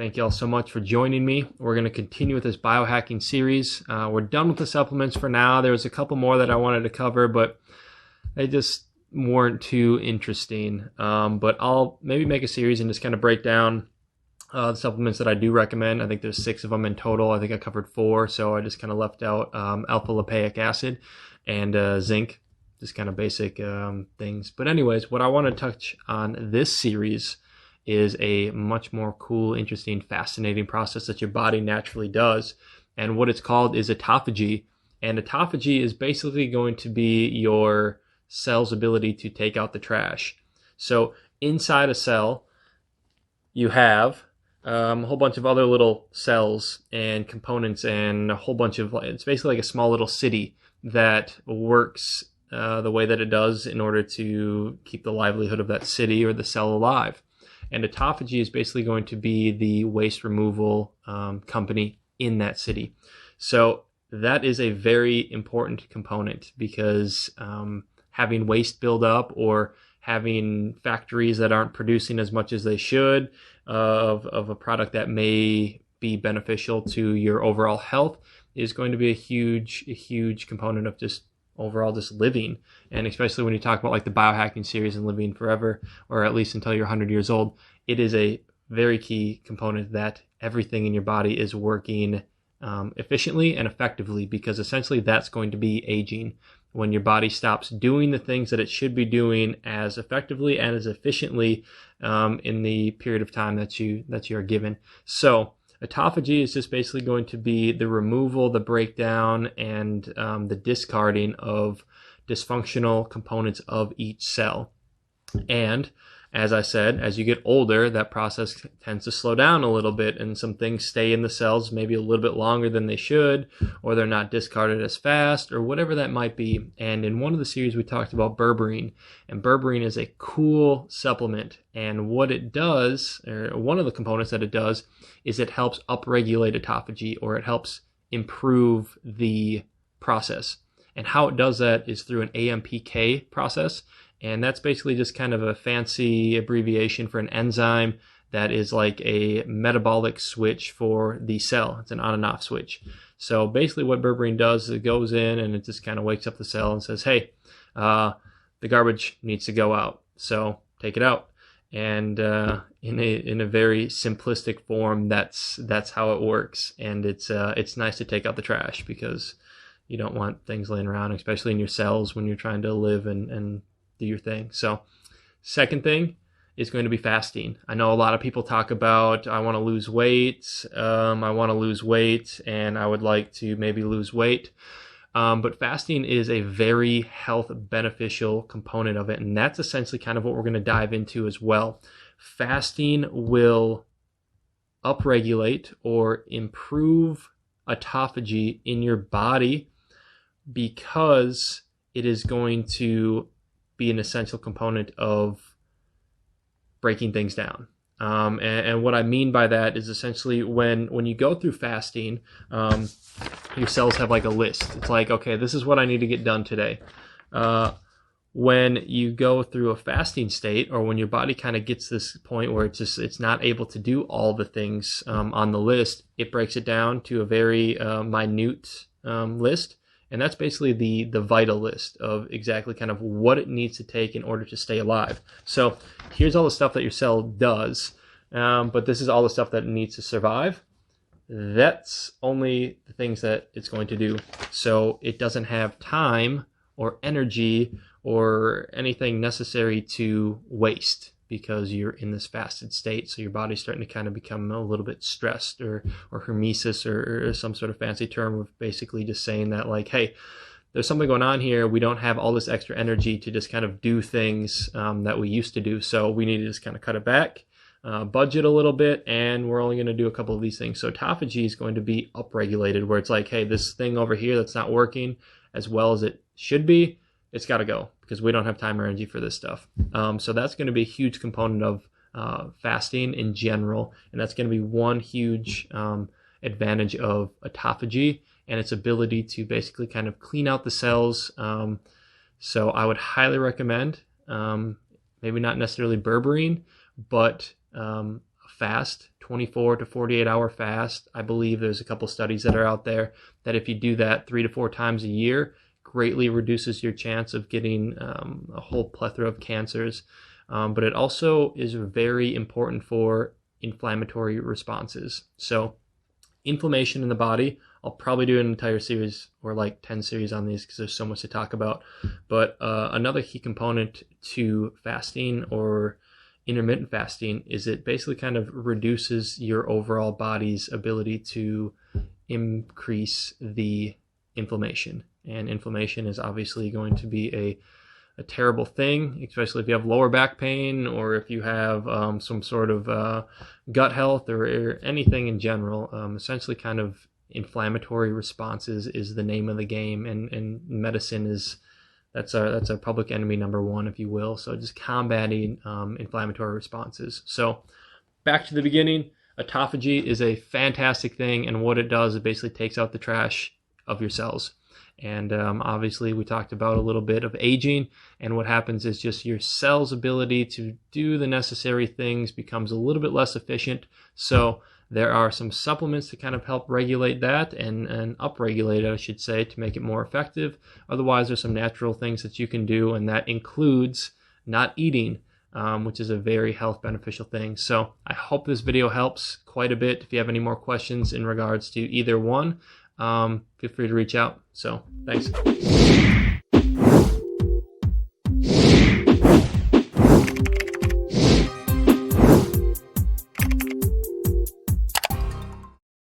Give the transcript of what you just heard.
Thank you all so much for joining me. We're going to continue with this biohacking series. We're done with the supplements for now. There was a couple more that I wanted to cover, but they just weren't too interesting. But I'll maybe make a series and just kind of break down the supplements that I do recommend. I think there's 6 of them in total. I think I covered 4, so I just kind of left out alpha lipoic acid and zinc, just kind of basic things. But anyways, what I want to touch on this series is a much more cool, interesting, fascinating process that your body naturally does. And what it's called is autophagy. And autophagy is basically going to be your cell's ability to take out the trash. So inside a cell, you have a whole bunch of other little cells and components and a whole bunch of, it's basically like a small little city that works the way that it does in order to keep the livelihood of that city or the cell alive. And autophagy is basically going to be the waste removal company in that city. So that is a very important component because having waste build up or having factories that aren't producing as much as they should of a product that may be beneficial to your overall health is going to be a huge component of just overall just living. And especially when you talk about like the biohacking series and living forever, or at least until you're 100 years old, it is a very key component that everything in your body is working efficiently and effectively, because essentially that's going to be aging. When your body stops doing the things that it should be doing as effectively and as efficiently in the period of time that you are given. So autophagy is just basically going to be the removal, the breakdown, and the discarding of dysfunctional components of each cell. And as I said, as you get older, that process tends to slow down a little bit, and some things stay in the cells maybe a little bit longer than they should, or they're not discarded as fast, or whatever that might be. And in one of the series, we talked about berberine, and berberine is a cool supplement. And what it does, or one of the components that it does, is it helps upregulate autophagy, or it helps improve the process. And how it does that is through an AMPK process. And that's basically just kind of a fancy abbreviation for an enzyme that is like a metabolic switch for the cell. It's an on and off switch. So basically what berberine does is it goes in and it just kind of wakes up the cell and says, hey, the garbage needs to go out, so take it out. And in a very simplistic form, that's how it works. And it's nice to take out the trash, because you don't want things laying around, especially in your cells when you're trying to live and do your thing. So second thing is going to be fasting. I know a lot of people talk about, I want to lose weight, and I would like to maybe lose weight. But fasting is a very health beneficial component of it. And that's essentially kind of what we're going to dive into as well. Fasting will upregulate or improve autophagy in your body, because it is going to be an essential component of breaking things down. And what I mean by that is essentially when you go through fasting, your cells have like a list. It's like, okay, this is what I need to get done today. When you go through a fasting state, or when your body kind of gets this point where it's not able to do all the things on the list, it breaks it down to a very minute list. And that's basically the vital list of exactly kind of what it needs to take in order to stay alive. So here's all the stuff that your cell does, but this is all the stuff that it needs to survive. That's only the things that it's going to do. So it doesn't have time or energy or anything necessary to waste, because you're in this fasted state. So your body's starting to kind of become a little bit stressed, or hormesis, or some sort of fancy term of basically just saying that, like, hey, there's something going on here. We don't have all this extra energy to just kind of do things that we used to do. So we need to just kind of cut it back, budget a little bit, and we're only going to do a couple of these things. So autophagy is going to be upregulated, where it's like, hey, this thing over here that's not working as well as it should be, it's got to go, because we don't have time or energy for this stuff. So that's going to be a huge component of fasting in general, and that's going to be one huge advantage of autophagy and its ability to basically kind of clean out the cells. So I would highly recommend, maybe not necessarily berberine, but a fast, 24 to 48 hour fast. I believe there's a couple studies that are out there that if you do that 3 to 4 times a year, greatly reduces your chance of getting a whole plethora of cancers. But it also is very important for inflammatory responses. So inflammation in the body, I'll probably do an entire series or like 10 series on these because there's so much to talk about. But another key component to fasting or intermittent fasting is it basically kind of reduces your overall body's ability to increase the inflammation. And inflammation is obviously going to be a terrible thing, especially if you have lower back pain or if you have some sort of gut health or anything in general. Essentially kind of inflammatory responses is the name of the game, and medicine that's our public enemy number one, if you will. So just combating inflammatory responses. So back to the beginning, autophagy is a fantastic thing, and what it does, it basically takes out the trash of your cells. And obviously we talked about a little bit of aging, and what happens is just your cell's ability to do the necessary things becomes a little bit less efficient. So there are some supplements to kind of help regulate that and upregulate it, I should say, to make it more effective. Otherwise, there's some natural things that you can do, and that includes not eating, which is a very health beneficial thing. So I hope this video helps quite a bit. If you have any more questions in regards to either one, feel free to reach out. So thanks.